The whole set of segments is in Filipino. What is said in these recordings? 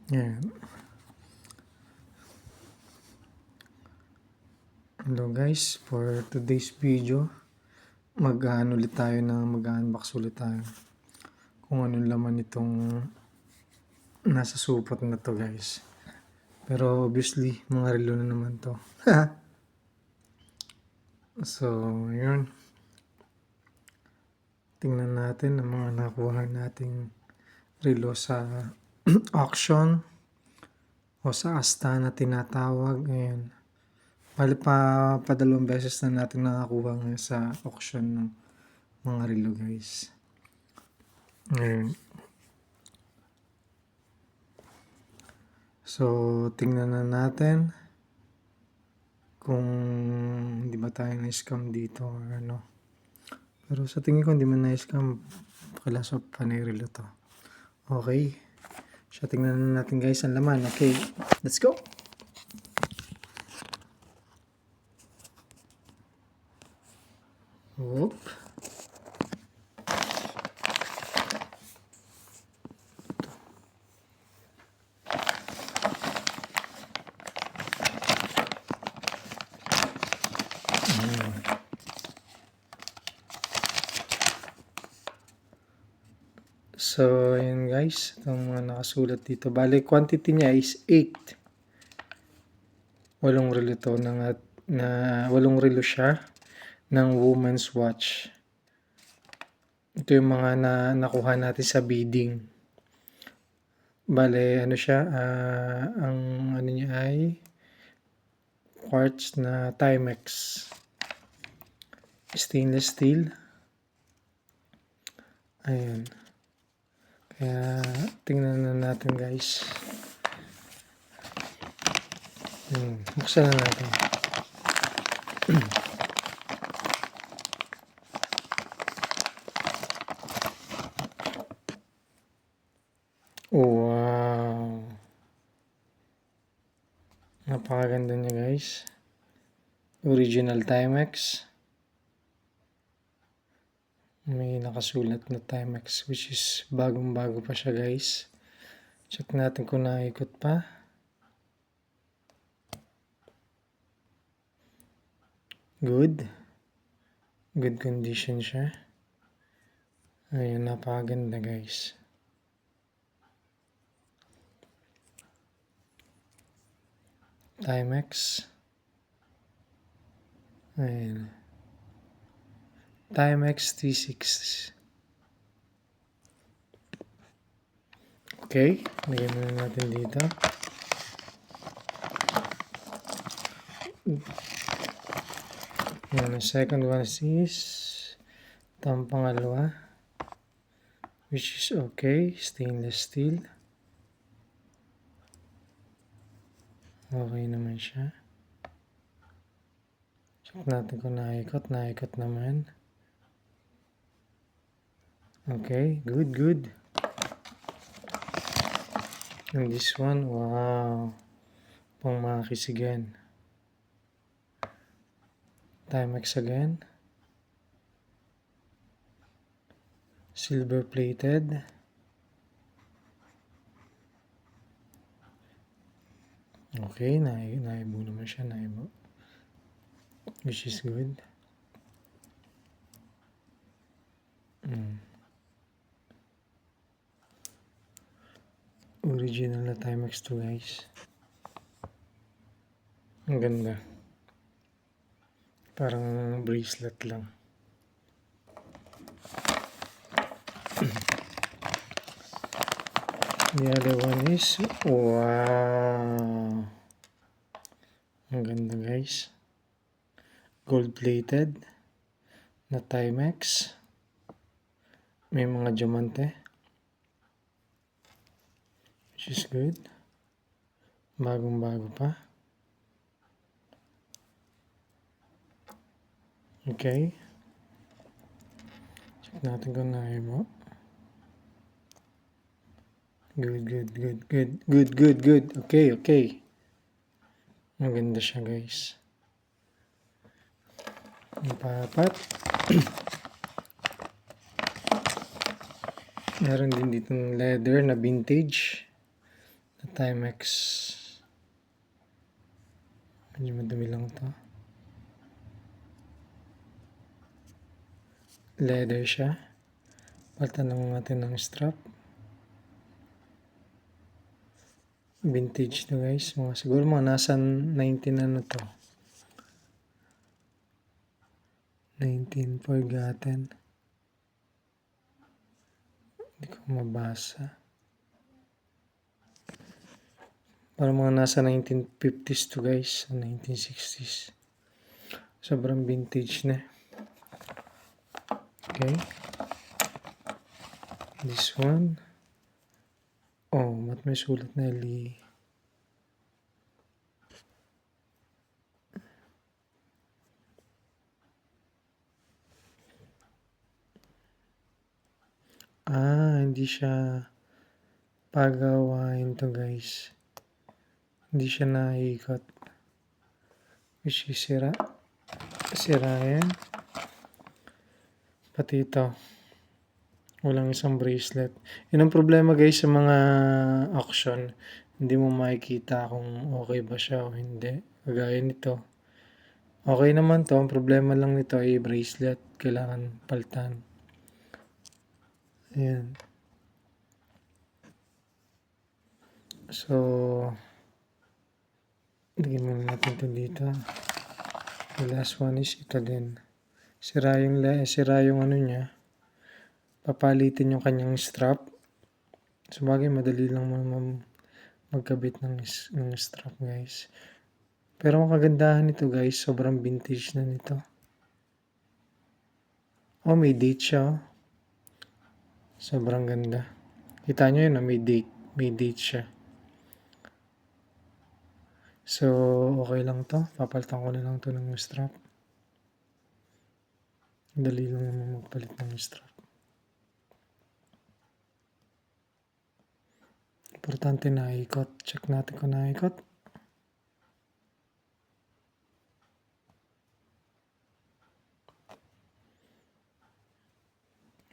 Yan. Hello guys, for today's video, mag-unbox ulit tayo kung anong laman itong nasa supot na to guys. Pero obviously, mga relo na naman to. So, yun. Tingnan natin ang mga nakuha nating relo sa auction o sa asta na tinatawag. Ayan. Bali pa dalawang beses na natin nakakuha ngayon sa auction ng mga relo guys. Ayan. So, tingnan na natin kung hindi ba tayo na-scam dito or ano. Pero sa tingin ko hindi man na-scam, pakilasa pa na relo to. Okay. So, tingnan na natin guys ang laman. Okay, let's go! Whoop. So, ayan guys, itong mga nakasulat dito. Bale, quantity niya is 8. Walong relo to walong relo siya ng woman's watch. Ito yung mga nakuha natin sa bidding. Bale, ano siya, ang ano niya ay quartz na Timex. Stainless steel. Ayan. Kaya, tingnan na natin guys. Buksan na natin. Wow! Napakaganda niya guys. Original Timex. May nakasulat na Timex which is bagong-bago pa siya guys. Check natin kung naikot pa. Good. Good condition siya. Ayun, napakaganda guys. Timex. Ayun. Timex T6. Okay, lagyan na natin dito. Yan, the second one is itong pangalawa, which is okay, stainless steel. Okay naman siya. Check natin kung naikot naman. Okay, good. And this one, wow, pang mga kisigan. Timex again. Silver plated. Okay, naibo naman siya, which is good. Original na Timex to guys. Ang ganda. Parang bracelet lang. The other one is, wow! Ang ganda guys. Gold plated na Timex. May mga diamante. Which is good. Bagong-bago pa. Okay. Check natin kung naibo. Good. Okay. Maganda siya guys. Ang papat. Meron din dito ng leather na vintage na Timex. Medyo madumi lang to. Leather siya. Palitan lang natin ng strap. Vintage to guys. Siguro nasa 19 ano to. 19 forgotten. Hindi ko mabasa. Parang mga nasa 1950s to guys. 1960s. Sobrang vintage na. Okay. This one. Oh, ba't may sulat na LE? Hindi siya pagawain to guys. Hindi siya naikot. Which is sira. Sira yan. Pati ito. Walang isang bracelet. Yun ang problema guys sa mga auction. Hindi mo makikita kung okay ba siya o hindi. Kagaya nito. Okay naman to. Ang problema lang nito ay bracelet. Kailangan palitan. Ayan. So, lagyan muna natin ito dito. The last one is ito din. Sira yung ano niya. Papalitin yung kanyang strap. Sabagay, madali lang magkabit ng strap guys. Pero ang kagandahan nito guys, sobrang vintage na nito. Oh, may date siya. Sobrang ganda. Kita nyo yun na may date. May date siya. So, okay lang to. Papalitan ko na lang to ng strap. Dali lang naman magpalit ng strap. Importante na ikot. Check natin kung naikot.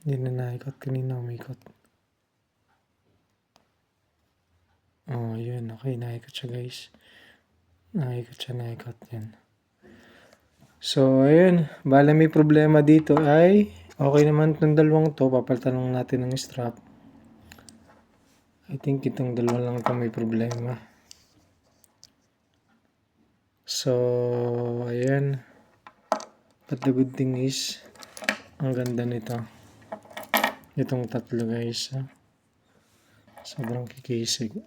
Hindi na naikot. Kanina umikot. Oh, yun. Okay, naikot siya guys. Naikot. Yan. So, ayun. Bala may problema dito ay okay naman itong dalawang to. Papalitan lang natin ng strap. I think itong dalawa lang ito may problema. So, ayan. But the good thing is, ang ganda nito. Itong tatlo guys. Sobrang kikisig.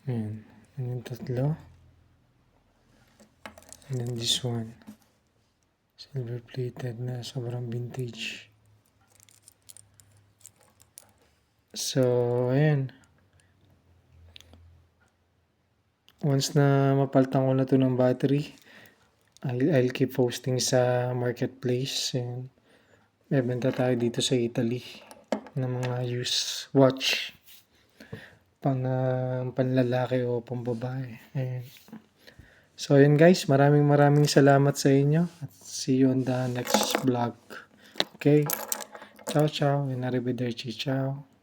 Ayan. Yung tatlo. And then this one. Silver plated na. Sobrang vintage. So, ayan. Once na mapalitan ko na to ng battery, I'll keep posting sa marketplace. And bebenta tayo dito sa Italy ng mga used watch. Panlalaki o pambabae. Ayan. So, yun guys. Maraming salamat sa inyo. At see you on the next vlog. Okay? Ciao, ciao. And arrivederci. Ciao.